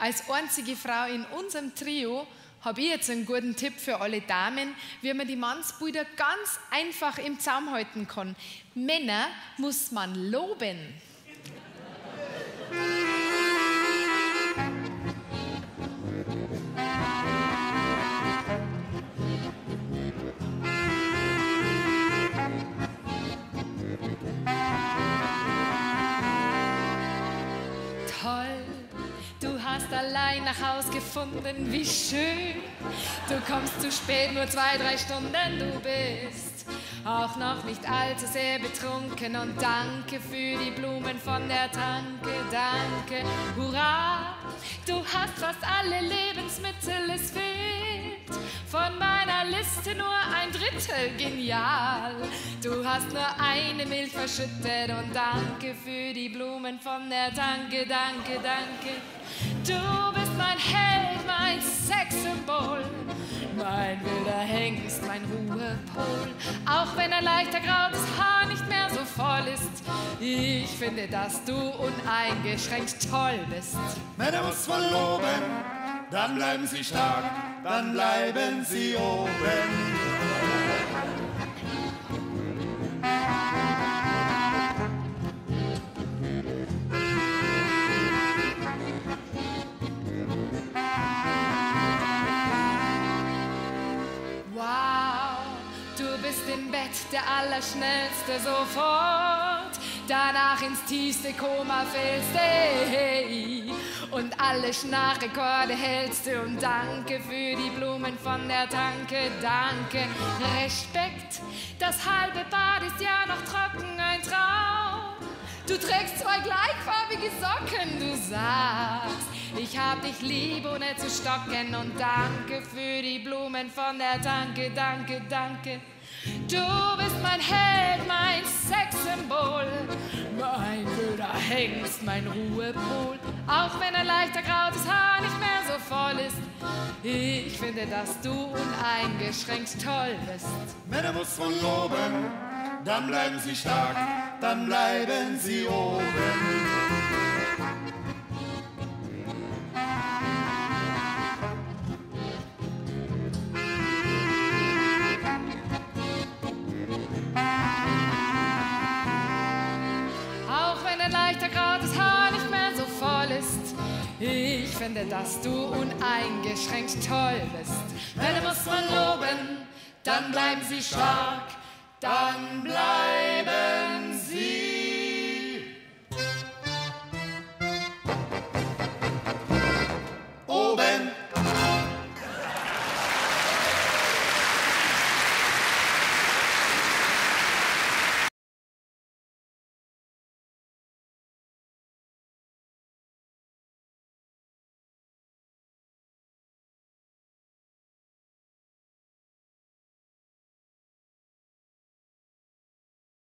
Als einzige Frau in unserem Trio habe ich jetzt einen guten Tipp für alle Damen, wie man die Mannsbilder ganz einfach im Zaum halten kann. Männer muss man loben. Toll, du hast allein nach Haus gefunden, wie schön. Du kommst zu spät, nur 2-3 Stunden, du bist auch noch nicht allzu sehr betrunken. Und danke für die Blumen von der Tanke, danke, hurra. Du hast fast alle Lebensmittel, es fehlt von meiner Liste nur 1/3, genial. Du hast nur eine Milch verschüttet und danke für die Blumen von der Tanke, danke, danke. Du bist mein Held, mein Sexsymbol, mein wilder Hengst, mein Ruhepol. Auch wenn ein leichter grautes Haar nicht mehr so voll ist, ich finde, dass du uneingeschränkt toll bist. Männer muss man loben, dann bleiben sie stark, dann bleiben sie oben. Du bist im Bett der Allerschnellste sofort, danach ins tiefste Koma fällst, hey, und alle Schnarchrekorde hältst du. Und danke für die Blumen von der Tanke, danke, Respekt. Das halbe Bad ist ja noch trocken, ein Traum. Du trägst 2 gleichfarbige Socken, du sagst, ich hab dich lieb, ohne zu stocken. Und danke für die Blumen von der Tanke, danke, danke. Du bist mein Held, mein Sexsymbol, mein wilder Hengst, mein Ruhepol. Auch wenn ein leichter grautes Haar nicht mehr so voll ist, ich finde, dass du uneingeschränkt toll bist. Männer muss man loben, dann bleiben sie stark, dann bleiben sie oben. Auch wenn ein leichter grautes Haar nicht mehr so voll ist, ich finde, dass du uneingeschränkt toll bist. Männer muss man loben, dann bleiben sie stark, dann bleiben sie